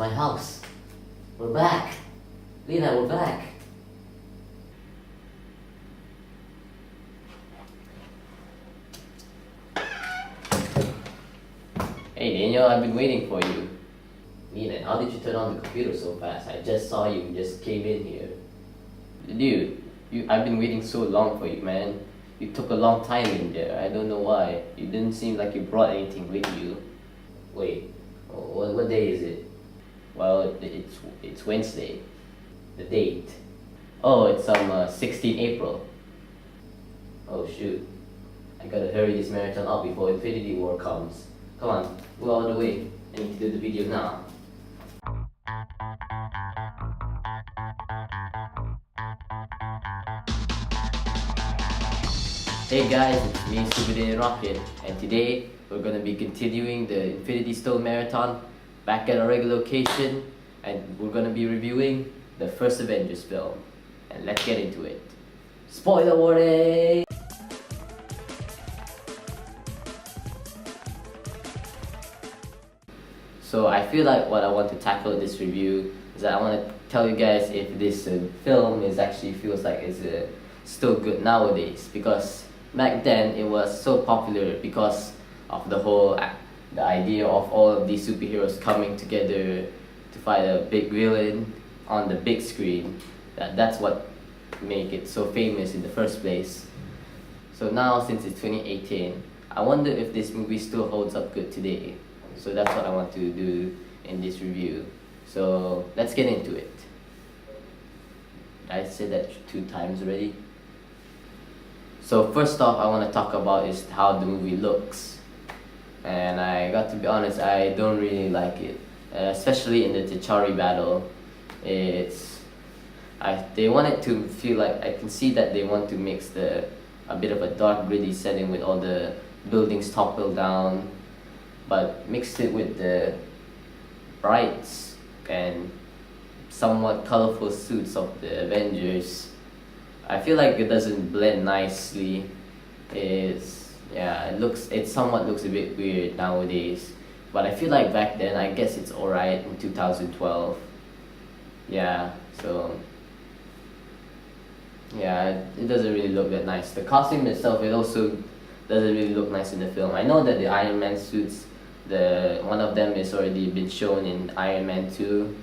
my house. We're back. Lena, we're back. Hey Daniel, I've been waiting for you. Lena, how did you turn on the computer so fast? I just saw you just came in here. Dude, I've been waiting so long for you, man. You took a long time in there. I don't know why. You didn't seem like you brought anything with you. Wait, what day is it? Well, it's Wednesday. The date. Oh, it's 16 April. Oh shoot. I gotta hurry this marathon up before Infinity War comes. Come on, go out of the way. I need to do the video now. Hey guys, it's me, Super Daniel Rocket, and today we're gonna be continuing the Infinity Stone Marathon back at our regular location, and we're gonna be reviewing the first Avengers film. And let's get into it. Spoiler warning! So I feel like what I want to tackle in this review is that I want to tell you guys if this film is actually feels like it's still good nowadays, because back then it was so popular because of the whole the idea of all of these superheroes coming together to fight a big villain on the big screen. That's what made it so famous in the first place. So now, since it's 2018, I wonder if this movie still holds up good today. So that's what I want to do in this review. So let's get into it. I said that 2 times already. So first off, I want to talk about is how the movie looks. And I got to be honest, I don't really like it. Especially in the Chitauri battle. They want it to feel like, I can see that they want to mix a bit of a dark gritty setting with all the buildings toppled down, but mixed it with the brights and somewhat colorful suits of the Avengers. I feel like it doesn't blend nicely. It somewhat looks a bit weird nowadays, but I feel like back then, I guess it's alright in 2012. It doesn't really look that nice. The costume itself, it also doesn't really look nice in the film. I know that the Iron Man suits, one of them is already been shown in Iron Man 2,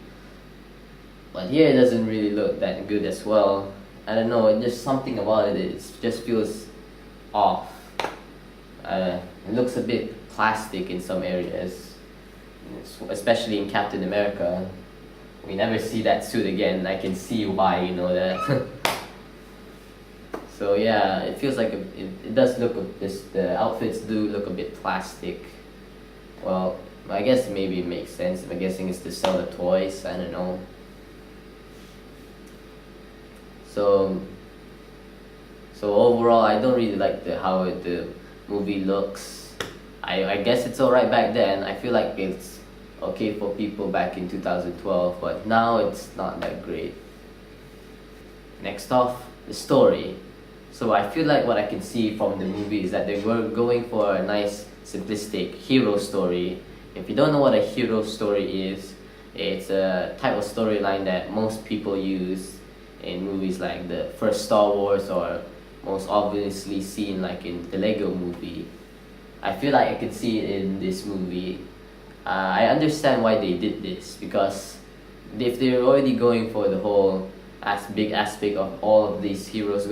but here it doesn't really look that good as well. I don't know, just something about it just feels off. It looks a bit plastic in some areas, especially in Captain America. We never see that suit again. I can see why, you know that. So yeah, it feels like it does look the outfits do look a bit plastic. Well, I guess maybe it makes sense. I'm guessing it's to sell the toys. I don't know. So overall, I don't really like how the movie looks. I guess it's alright back then. I feel like it's okay for people back in 2012, but now it's not that great. Next off, the story. So I feel like what I can see from the movie is that they were going for a nice simplistic hero story. If you don't know what a hero story is, it's a type of storyline that most people use in movies like the first Star Wars, or most obviously seen like in the Lego movie. I feel like I can see it in this movie. I understand why they did this, because if they're already going for the whole big aspect of all of these heroes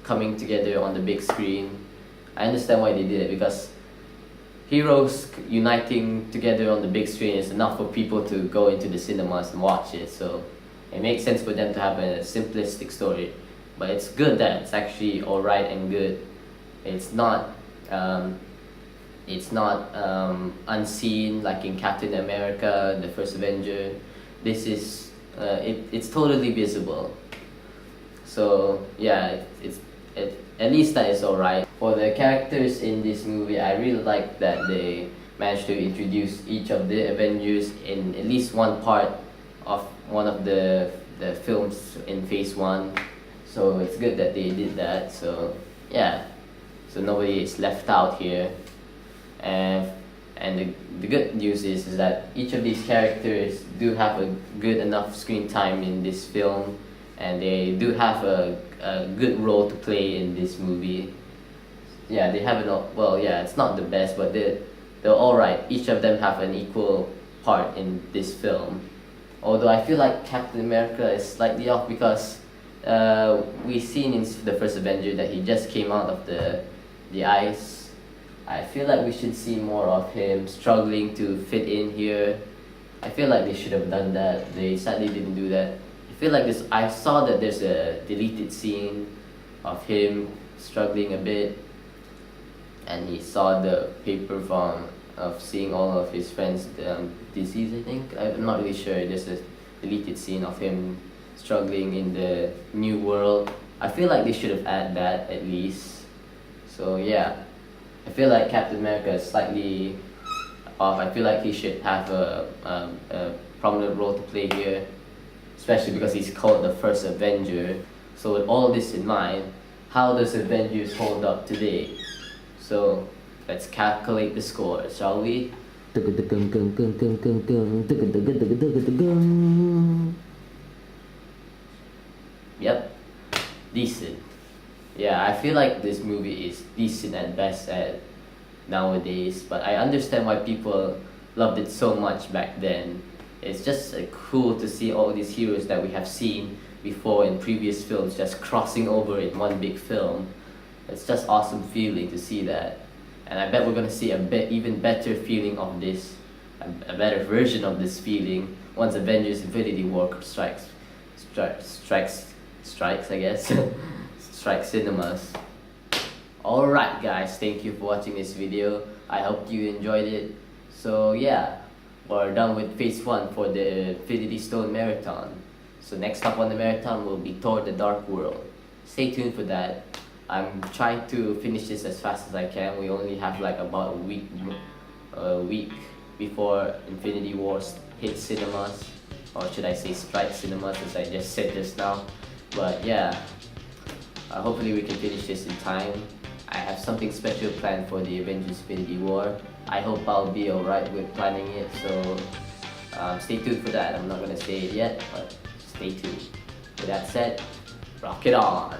coming together on the big screen, I understand why they did it, because heroes uniting together on the big screen is enough for people to go into the cinemas and watch it. So it makes sense for them to have a simplistic story. But it's good that it's actually alright and good. It's not unseen like in Captain America, the first Avenger. This is it's totally visible. So yeah, at least that is alright. For the characters in this movie, I really like that they managed to introduce each of the Avengers in at least one part of one of the films in phase 1. So it's good that they did that. So yeah, so nobody is left out here. And And the good news is that each of these characters do have a good enough screen time in this film, and they do have a good role to play in this movie. Yeah, they have well, yeah, it's not the best, but they're all right. Each of them have an equal part in this film. Although I feel like Captain America is slightly off because we've seen in the first Avenger that he just came out of the ice. I feel like we should see more of him struggling to fit in here. I feel like they should have done that. They sadly didn't do that. I feel like this. I saw that there's a deleted scene of him struggling a bit, and he saw the paper from of seeing all of his friends disease. I think I'm not really sure. There's a deleted scene of him struggling in the new world. I feel like they should have added that at least. So yeah. I feel like Captain America is slightly off. I feel like he should have a prominent role to play here, especially because he's called the first Avenger. So with all this in mind, how does Avengers hold up today? So let's calculate the score, shall we? Yep, decent. Yeah, I feel like this movie is decent at best at nowadays, but I understand why people loved it so much back then. It's just cool to see all these heroes that we have seen before in previous films just crossing over in one big film. It's just awesome feeling to see that. And I bet we're gonna see even better feeling of this, a better version of this feeling once Avengers Infinity War strikes, I guess. Strike cinemas. Alright guys, thank you for watching this video. I hope you enjoyed it. So yeah, we're done with phase 1 for the Infinity Stone Marathon. So next up on the marathon will be Thor: The Dark World. Stay tuned for that. I'm trying to finish this as fast as I can. We only have like about a week before Infinity Wars hits cinemas. Or should I say strike cinemas, as I just said just now. But yeah. Hopefully we can finish this in time. I have something special planned for the Avengers Infinity War. I hope I'll be alright with planning it, so stay tuned for that. I'm not gonna say it yet, but stay tuned. With that said, rock it on!